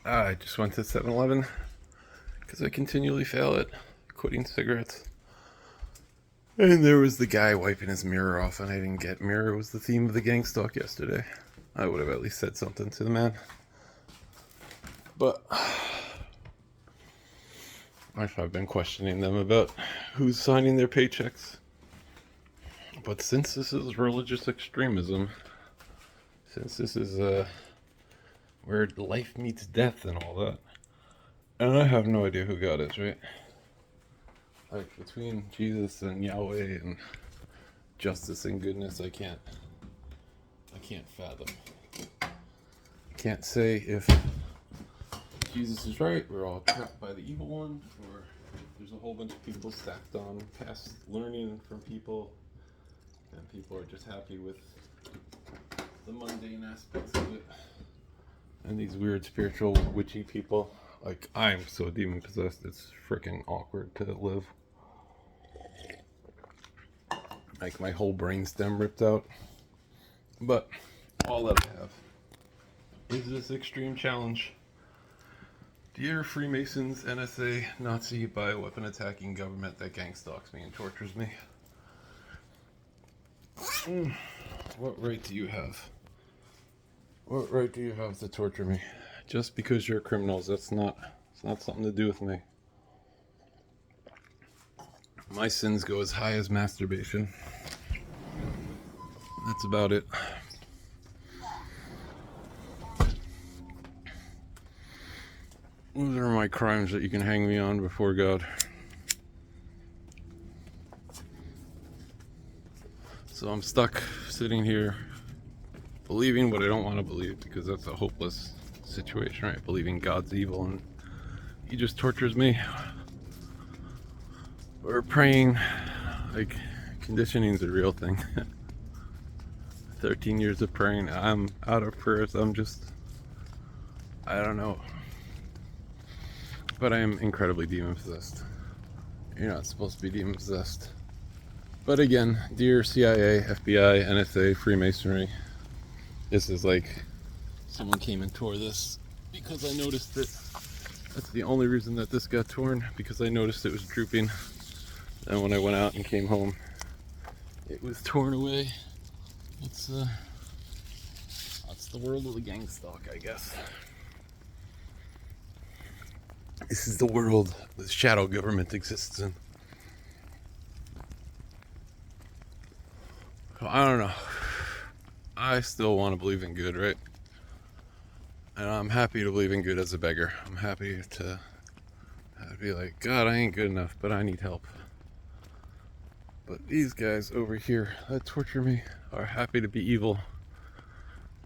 I just went to 7-Eleven because I continually fail at quitting cigarettes. And there was the guy wiping his mirror off, and I didn't get mirror was the theme of the gang stalk yesterday. I would have at least said something to the man. But I've been questioning them about who's signing their paychecks. But since this is religious extremism, since this is where life meets death and all that, and I have no idea who God is, right? Like between Jesus and Yahweh and justice and goodness, I can't fathom. I can't say if Jesus is right, we're all trapped by the evil one, or there's a whole bunch of people stacked on past learning from people, and people are just happy with the mundane aspects of it. And these weird spiritual witchy people, like I'm so demon possessed, it's freaking awkward to live. Like my whole brainstem ripped out. But all that I have is this extreme challenge. Dear Freemasons, NSA, Nazi, bioweapon attacking government that gang stalks me and tortures me. What right do you have? What right do you have to torture me? Just because you're criminals, it's not something to do with me. My sins go as high as masturbation. That's about it. Those are my crimes that you can hang me on before God. So I'm stuck sitting here believing what I don't want to believe, because that's a hopeless situation, right? Believing God's evil and he just tortures me. Or praying, like conditioning is a real thing. 13 years of praying, I'm out of prayers. I don't know. But I am incredibly demon possessed. You're not supposed to be demon possessed. But again, dear CIA, FBI, NSA, Freemasonry, this is like someone came and tore this because I noticed it. That's the only reason that this got torn, because I noticed it was drooping. And when I went out and came home, it was torn away. That's the world of the gang stalk, I guess. This is the world the shadow government exists in. So I don't know. I still want to believe in good, right? And I'm happy to believe in good as a beggar. I'm happy to be like, God, I ain't good enough, but I need help. But these guys over here that torture me are happy to be evil,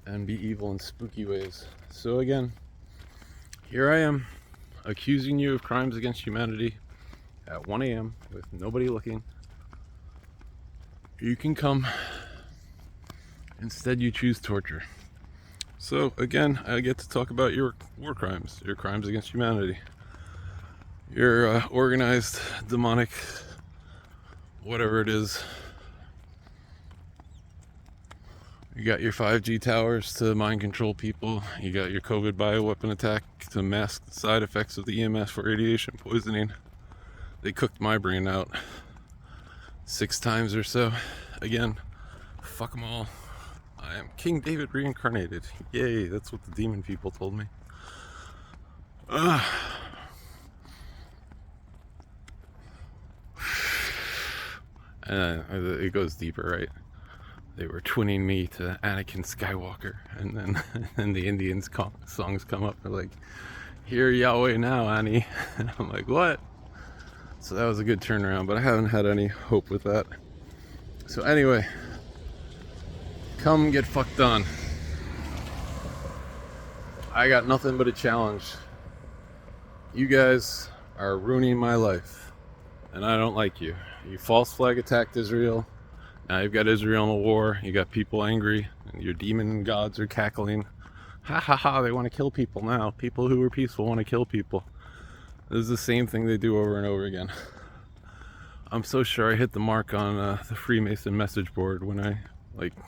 and be evil in spooky ways. So again, here I am, accusing you of crimes against humanity at 1 a.m. with nobody looking. You can come. Instead, you choose torture. So again, I get to talk about your war crimes, your crimes against humanity, your organized, demonic, whatever it is. You got your 5G towers to mind control people. You got your COVID bioweapon attack to mask the side effects of the EMS for radiation poisoning. They cooked my brain out 6 times or so. Again, fuck them all. I am King David reincarnated. Yay, that's what the demon people told me. It goes deeper, right? They were twinning me to Anakin Skywalker, and then and the Indians songs come up. They're like, "Hear Yahweh now, Annie," and I'm like, "What?" So that was a good turnaround, but I haven't had any hope with that. So anyway, come get fucked on. I got nothing but a challenge. You guys are ruining my life, and I don't like you. You false flag attacked Israel. Now you've got Israel in a war. You got people angry, and your demon gods are cackling. Ha ha ha! They want to kill people now. People who were peaceful want to kill people. This is the same thing they do over and over again. I'm so sure I hit the mark on the Freemason message board when I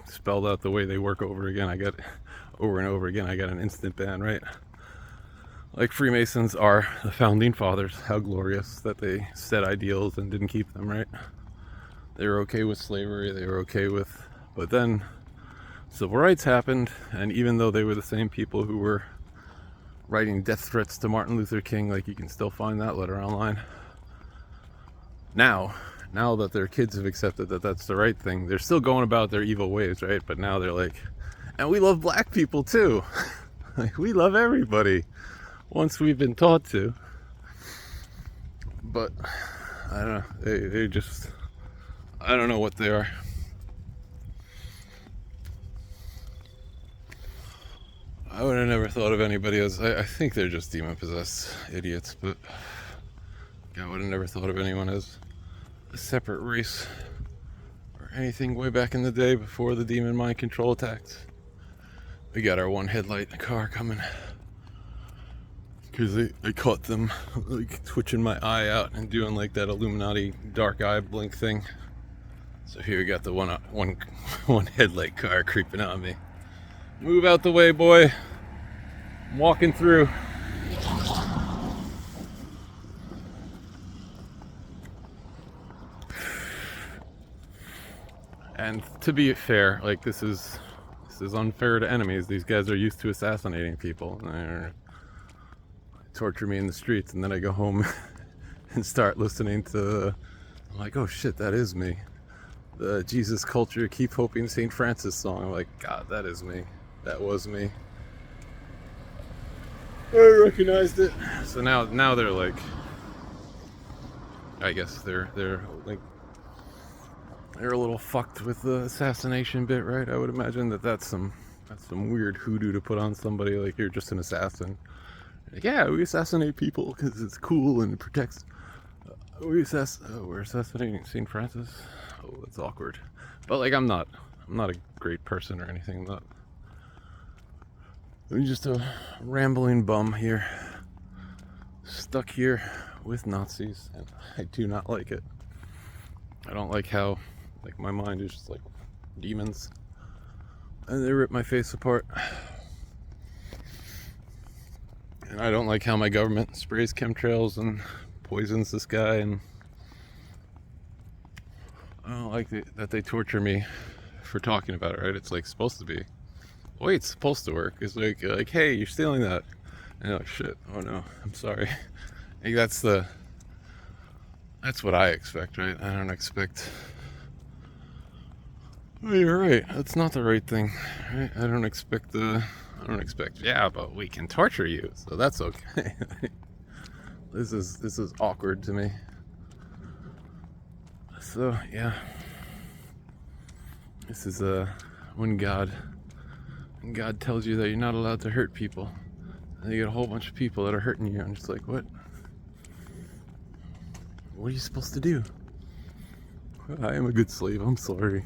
spelled out the way they work over again. I got over and over again. I got an instant ban, right? Like Freemasons are the founding fathers. How glorious that they set ideals and didn't keep them, right? They were okay with slavery, they were okay with... But then civil rights happened, and even though they were the same people who were writing death threats to Martin Luther King, like you can still find that letter online. Now that their kids have accepted that that's the right thing, they're still going about their evil ways, right? But now they're like, and we love black people too. Like, we love everybody once we've been taught to. But I don't know, they just, I don't know what they are. I would have never thought of anybody as, I think they're just demon-possessed idiots, but I would have never thought of anyone as a separate race or anything way back in the day before the demon mind control attacks. We got our one headlight car coming because I caught them like twitching my eye out and doing like that Illuminati dark eye blink thing. So here we got the one headlight car creeping on me. Move out the way, boy. I'm walking through. And to be fair, like this is unfair to enemies. These guys are used to assassinating people. They torture me in the streets, and then I go home and start listening to, I'm like, oh shit, that is me. The Jesus Culture Keep Hoping St. Francis song. I'm like, God, that is me. That was me. I recognized it. So now they're like, I guess they're like, they're a little fucked with the assassination bit, right? I would imagine that's some weird hoodoo to put on somebody, like you're just an assassin. Like, yeah, we assassinate people because it's cool and it protects. We're assassinating St. Francis. Oh, that's awkward. But like, I'm not a great person or anything. I'm just a rambling bum here, stuck here with Nazis, and I do not like it. I don't like how, like, my mind is just like demons, and they rip my face apart. And I don't like how my government sprays chemtrails and poisons the sky, and I don't like that they torture me for talking about it, right? It's like supposed to be the way it's supposed to work. It's like hey, you're stealing that. And you're like, shit, oh no, I'm sorry. Like, that's what I expect, right? I don't expect, oh, you're right, that's not the right thing, right? I don't expect, yeah, but we can torture you, so that's okay. This is awkward to me. So yeah, this is when God tells you that you're not allowed to hurt people, and you get a whole bunch of people that are hurting you. I'm just like, what are you supposed to do? I am a good slave, I'm sorry.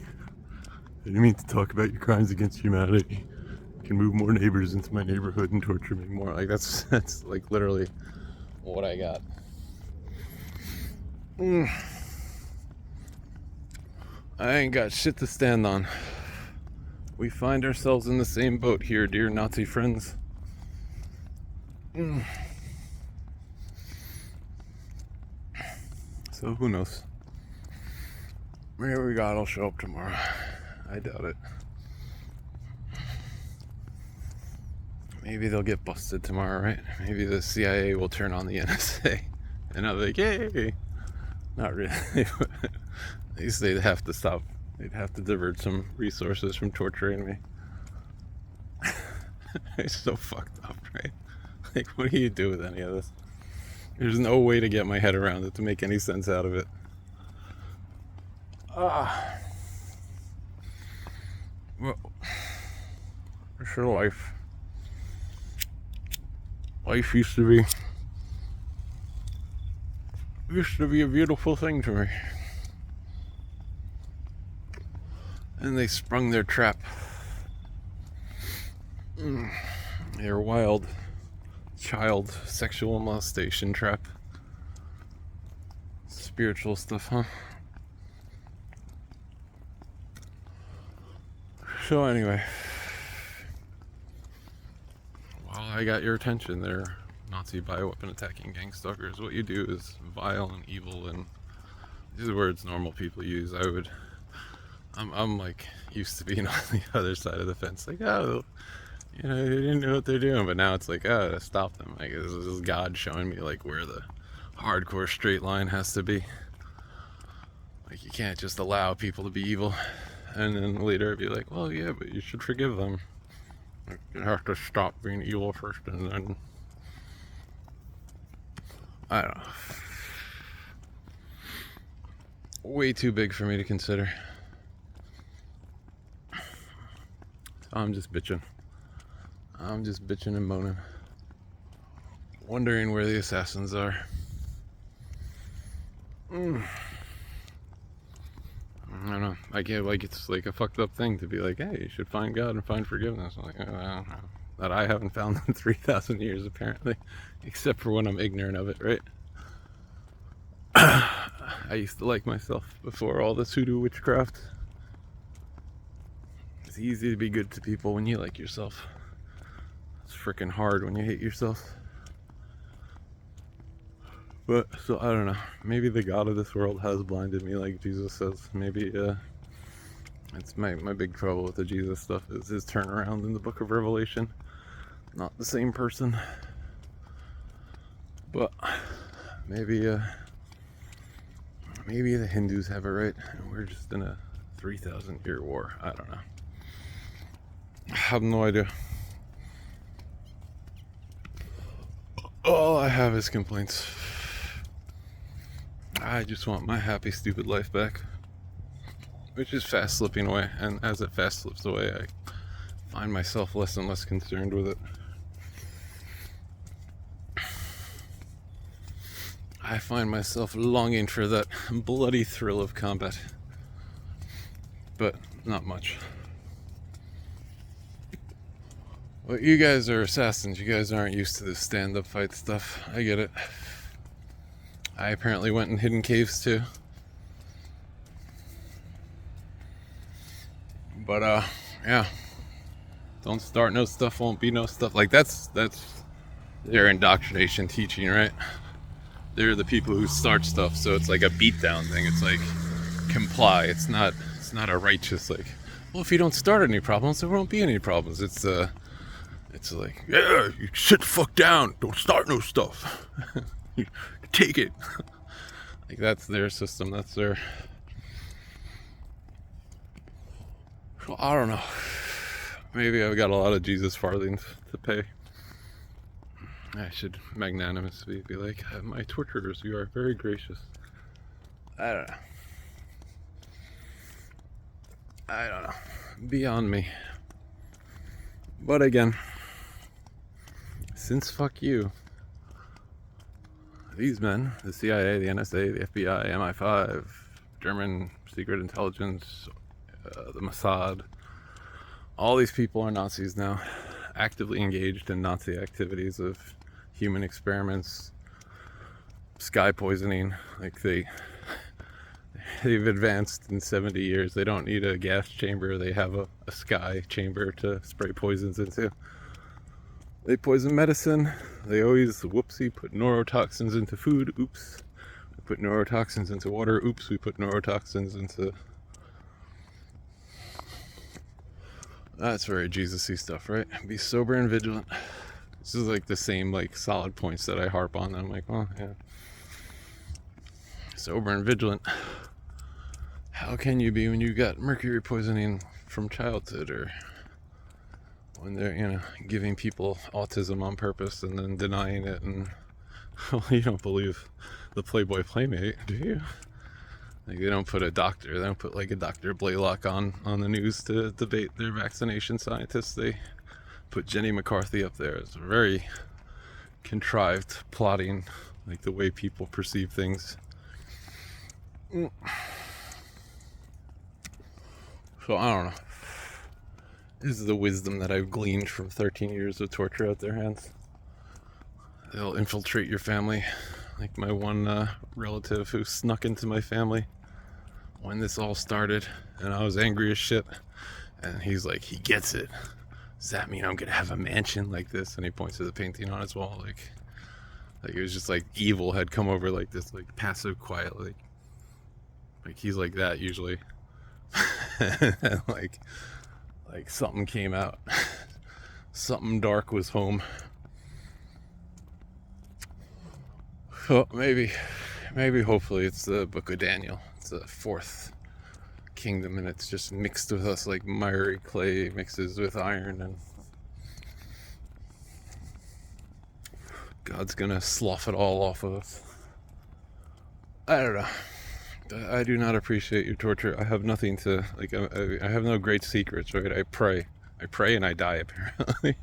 I didn't mean to talk about your crimes against humanity. You can move more neighbors into my neighborhood and torture me more. Like, that's like literally what I got. I ain't got shit to stand on. We find ourselves in the same boat here, dear Nazi friends. So who knows? Maybe God will show up tomorrow. I doubt it. Maybe they'll get busted tomorrow, right? Maybe the CIA will turn on the NSA, and I'll be like, hey. Not really. At least they'd have to stop. They'd have to divert some resources from torturing me. It's so fucked up, right? Like, what do you do with any of this? There's no way to get my head around it, to make any sense out of it. Well, it's your life. Life used to be a beautiful thing to me. And they sprung their trap. Their wild child sexual molestation trap. Spiritual stuff, huh? So anyway, well, I got your attention there, Nazi bioweapon attacking gang stalkers. What you do is vile and evil, and these are words normal people use. I'm like used to being on the other side of the fence, like, oh, you know, they didn't know what they're doing, but now it's like, oh, to stop them. Like, this is God showing me like where the hardcore straight line has to be. Like, you can't just allow people to be evil and then later be like, well, yeah, but you should forgive them. Like, you have to stop being evil first, and then I don't know. Way too big for me to consider. I'm just bitching. I'm just bitching and moaning, wondering where the assassins are. I don't know. I can't, like, it's like a fucked up thing to be like, hey, you should find God and find forgiveness. I'm like, I don't know. That I haven't found in 3,000 years, apparently, except for when I'm ignorant of it, right? I used to like myself before all this hoodoo witchcraft. It's easy to be good to people when you like yourself. It's freaking hard when you hate yourself. But, so, I don't know. Maybe the God of this world has blinded me, like Jesus says. Maybe, it's my big trouble with the Jesus stuff is his turnaround in the book of Revelation. Not the same person. But, maybe the Hindus have it right, and we're just in a 3,000-year war. I don't know. I have no idea. All I have is complaints. I just want my happy, stupid life back, which is fast slipping away, and as it fast slips away, I find myself less and less concerned with it. I find myself longing for that bloody thrill of combat, but not much. Well, you guys are assassins. You guys aren't used to this stand-up fight stuff. I get it. I apparently went in hidden caves too. But yeah. Don't start no stuff, won't be no stuff. Like, that's their indoctrination teaching, right? They're the people who start stuff, so it's like a beatdown thing. It's like comply. It's not a righteous, like, well, if you don't start any problems, there won't be any problems. It's like, yeah, you sit the fuck down. Don't start no stuff. Take it. Like, that's their system. That's their... Well, I don't know. Maybe I've got a lot of Jesus farthings to pay. I should magnanimously be like, my torturers, you are very gracious. I don't know. Beyond me. But again, since fuck you, these men, the CIA, the NSA, the FBI, MI5, German secret intelligence, the Mossad, all these people are Nazis now, actively engaged in Nazi activities of human experiments, sky poisoning. Like, they've advanced in 70 years. They don't need a gas chamber. They have a sky chamber to spray poisons into. They poison medicine. They always, whoopsie, put neurotoxins into food. Oops. We put neurotoxins into water. Oops, we put neurotoxins into... That's very Jesus-y stuff, right? Be sober and vigilant. This is like the same, like, solid points that I harp on. I'm like, well, yeah. Sober and vigilant. How can you be when you got mercury poisoning from childhood, or when they're, you know, giving people autism on purpose and then denying it? And, well, you don't believe the Playboy Playmate, do you? Like, they don't put a doctor, they don't put like a Dr. Blaylock on the news to debate their vaccination scientists. They put Jenny McCarthy up there. It's very contrived plotting, like the way people perceive things. So I don't know. This is the wisdom that I've gleaned from 13 years of torture at their hands. They'll infiltrate your family. Like my one relative who snuck into my family when this all started, and I was angry as shit. And he's like, he gets it. does that mean I'm gonna have a mansion like this? And he points to the painting on his wall, like it was just like evil had come over, like this, like passive, quiet, like he's like that usually. And like something came out, something dark was home. Oh, maybe, hopefully, it's the Book of Daniel. It's the fourth kingdom, and it's just mixed with us like miry clay mixes with iron, and God's gonna slough it all off of us. I don't know. I do not appreciate your torture. I have nothing to, like, I have no great secrets, right? I pray, and I die, apparently.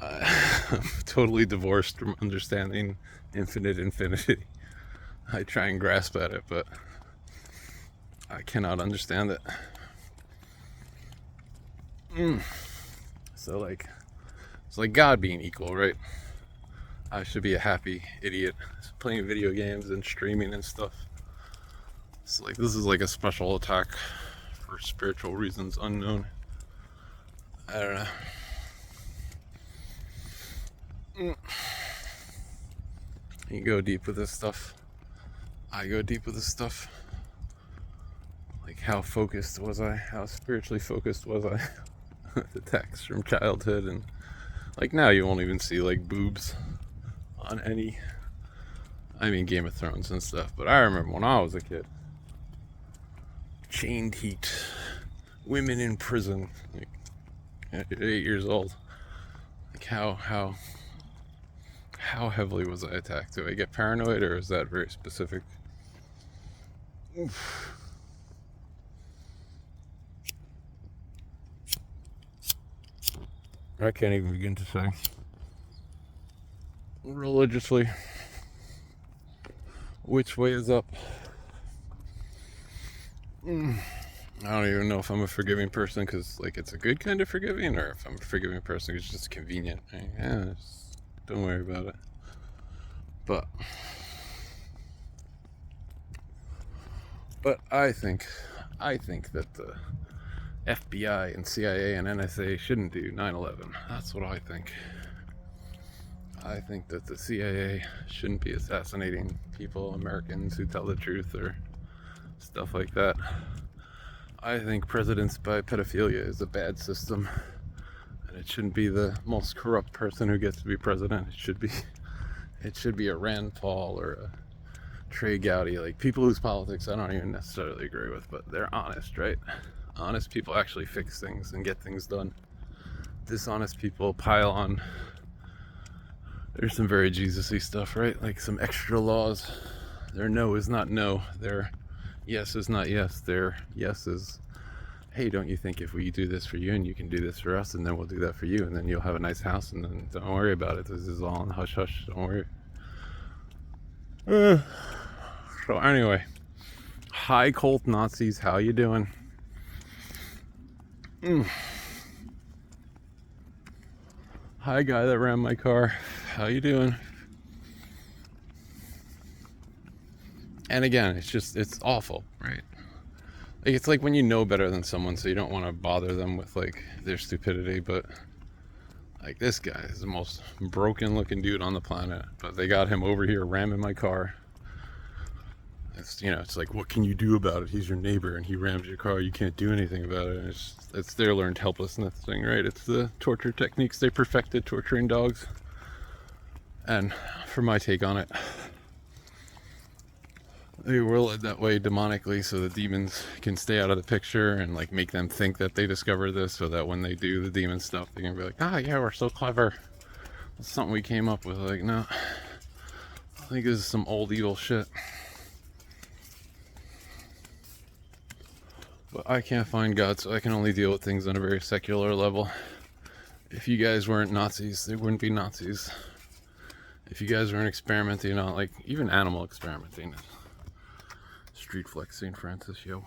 I'm totally divorced from understanding infinite infinity. I try and grasp at it, but I cannot understand it. So, like, it's like God being equal, right? I should be a happy idiot playing video games and streaming and stuff. It's like, this is like a special attack for spiritual reasons unknown. I don't know. You go deep with this stuff. I go deep with this stuff. Like, how focused was I? How spiritually focused was I? The text from childhood, and like now you won't even see like boobs on any, I mean, Game of Thrones and stuff, but I remember when I was a kid, chained heat, women in prison, like at 8 years old. Like how heavily was I attacked? Do I get paranoid, or is that very specific? Oof. I can't even begin to say. Religiously, which way is up? I don't even know if I'm a forgiving person because, like, it's a good kind of forgiving, or if I'm a forgiving person because it's just convenient. Like, yeah, just don't worry about it. But I think that the FBI and CIA and NSA shouldn't do 9/11. That's what I think. I think that the CIA shouldn't be assassinating people, Americans who tell the truth or stuff like that. I think presidents by pedophilia is a bad system, and it shouldn't be the most corrupt person who gets to be president. It should be a Rand Paul or a Trey Gowdy, like people whose politics I don't even necessarily agree with, but they're honest, right? Honest people actually fix things and get things done. Dishonest people pile on. There's some very Jesus-y stuff, right? Like some extra laws. Their no is not no. Their yes is not yes. Their yes is, hey, don't you think if we do this for you and you can do this for us, and then we'll do that for you, and then you'll have a nice house, and then don't worry about it. This is all in hush hush. Don't worry. So anyway, hi cult Nazis, how you doing? Hi guy that ran my car, how you doing? And again, it's awful, right? Like, it's like when you know better than someone, so you don't want to bother them with like their stupidity, but like this guy is the most broken looking dude on the planet, but they got him over here ramming my car. It's, you know, it's like, what can you do about it? He's your neighbor and he rams your car. You can't do anything about it. And it's their learned helplessness thing, right? It's the torture techniques they perfected torturing dogs. And for my take on it, they were led that way demonically so the demons can stay out of the picture and like make them think that they discovered this, so that when they do the demon stuff, they can be like, ah, yeah, we're so clever. That's something we came up with. Like, no, I think this is some old evil shit. But I can't find God, so I can only deal with things on a very secular level. If you guys weren't Nazis, they wouldn't be Nazis. If you guys weren't experimenting on, like, even animal experimenting, street flex St. Francis, yo,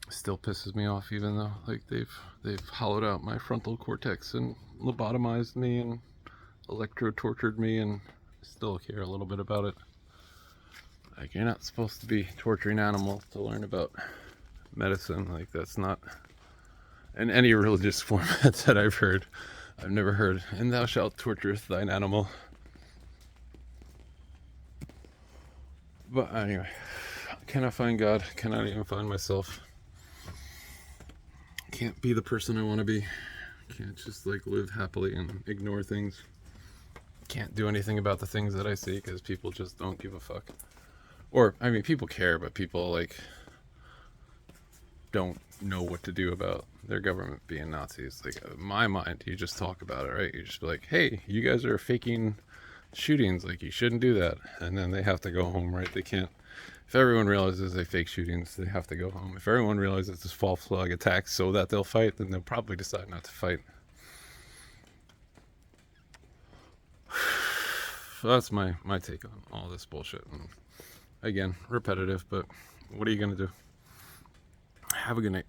still pisses me off, even though, like, they've hollowed out my frontal cortex and lobotomized me and electro-tortured me, and I still care a little bit about it. Like, you're not supposed to be torturing animals to learn about medicine. Like, that's not in any religious format that I've heard. I've never heard, and thou shalt tortureth thine animal. But anyway, cannot find God, cannot even find myself. Can't be the person I want to be. Can't just like live happily and ignore things. Can't do anything about the things that I see because people just don't give a fuck. Or, I mean, people care, but people like don't know what to do about their government being Nazis. Like, in my mind, you just talk about it, right? You just be like, hey, you guys are faking shootings. Like, you shouldn't do that. And then they have to go home, right? They can't. If everyone realizes they fake shootings, they have to go home. If everyone realizes it's false flag attacks so that they'll fight, then they'll probably decide not to fight. So that's my take on all this bullshit. And again, repetitive, but what are you going to do? Have a good night.